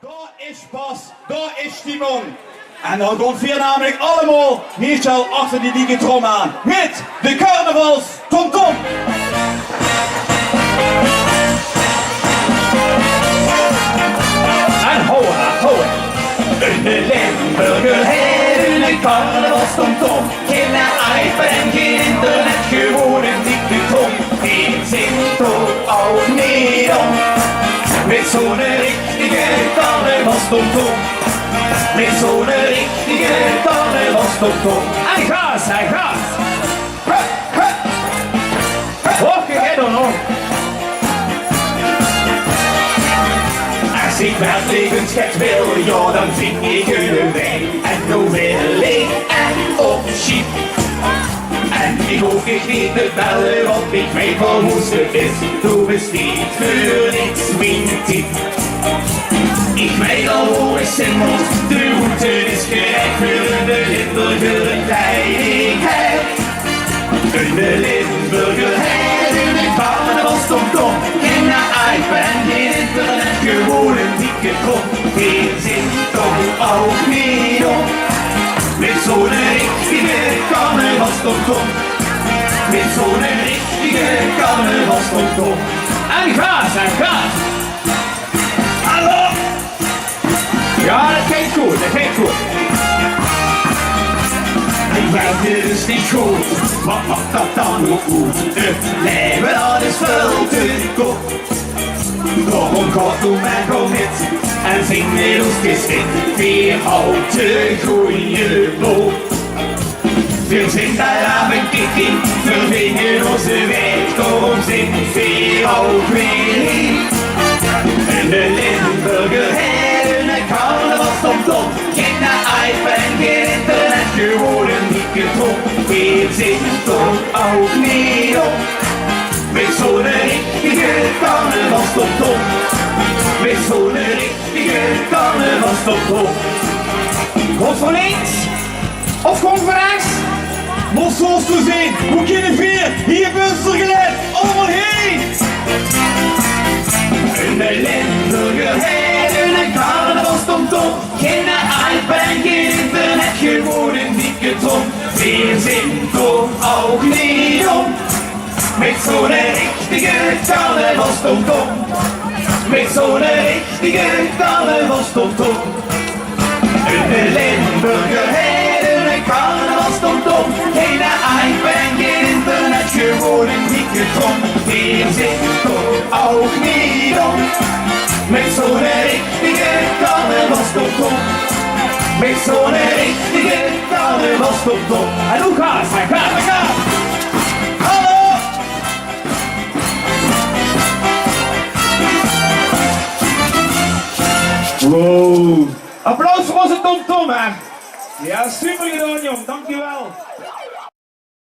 Daar is Bas, daar is Timon. En dan komt vier namelijk allemaal Michel achter die dikke trom aan. Met de carnavals Tom Tom. En hoera. De Limburger heeft een carnavals Tom Tom. Geen iPad en geen internet, gewoon een dikke trom. Die zingt toch ook niet om. Met zo'n richtige carnavals Tom Tom. Met zo'n richtige carnavals Tom Tom. Hij gaat. Hoor je dan nog? Als ik werkelijk een schets wil, ja dan vind ik een weg. En nu wil ik echt op schip. En ik hoef ik niet te bellen, want ik weet wel hoe ze is. Doe besteed voor niks mijn tip. Ik weet al hoe ik zin moet, de route is gerecht voor de Limburger tijdigheid. De Limburger heeft een carnavals Tom Tom. Geen iPad en geen internet, gewoon een dikke kop. Die zit toch ook niet op. Met zo'n richtige carnavals Tom Tom. Met zo'n richtige carnavals Tom Tom. En gaat. Hallo! Ja, dat ging goed. Ik weet het is niet goed, wat mag dat dan ook goed? Het leven dat is veel te kort. Daarom gaat doe mijn commit en zing met ons geschikt. Weer houdt de goeie boel. We zijn daar aan een kikkie, vervingen onze weg. Daarom zingt weer ook weer. En de Limburger heeft een carnavals Tom Tom. Geen iPad en geen internet, gewoon een dikke trom. Weer zingt toch ook niet op. Met zo'n richtige carnavals Tom Tom. Met zo'n richtige carnavals Tom Tom. Komt van links of komt van rechts? Moet zoals te zien, hoe kunnen vier hier Bunstergelet allemaal heen? En de Limburger heeft een carnavals Tom Tom. Geen iPad en geen internet, gewoon een dikke trom. Weer zingt toch ook niet om. Met zo'n richtige carnavals Tom Tom. Met zo'n richtige carnavals Tom Tom. En de Limburger heeft een carnavals Tom Tom. Geen iPad en geen internet, gewoon een dikke trom. Weer zingt toch ook niet om. Met zo'n richtige carnavals Tom Tom. Met zo'n richtige carnavals Tom Tom. En hoe gaat hij? Hallo! Wow! Applaus voor onze Tom Tom, hè! Ja, super gedaan, jong. Dankjewel.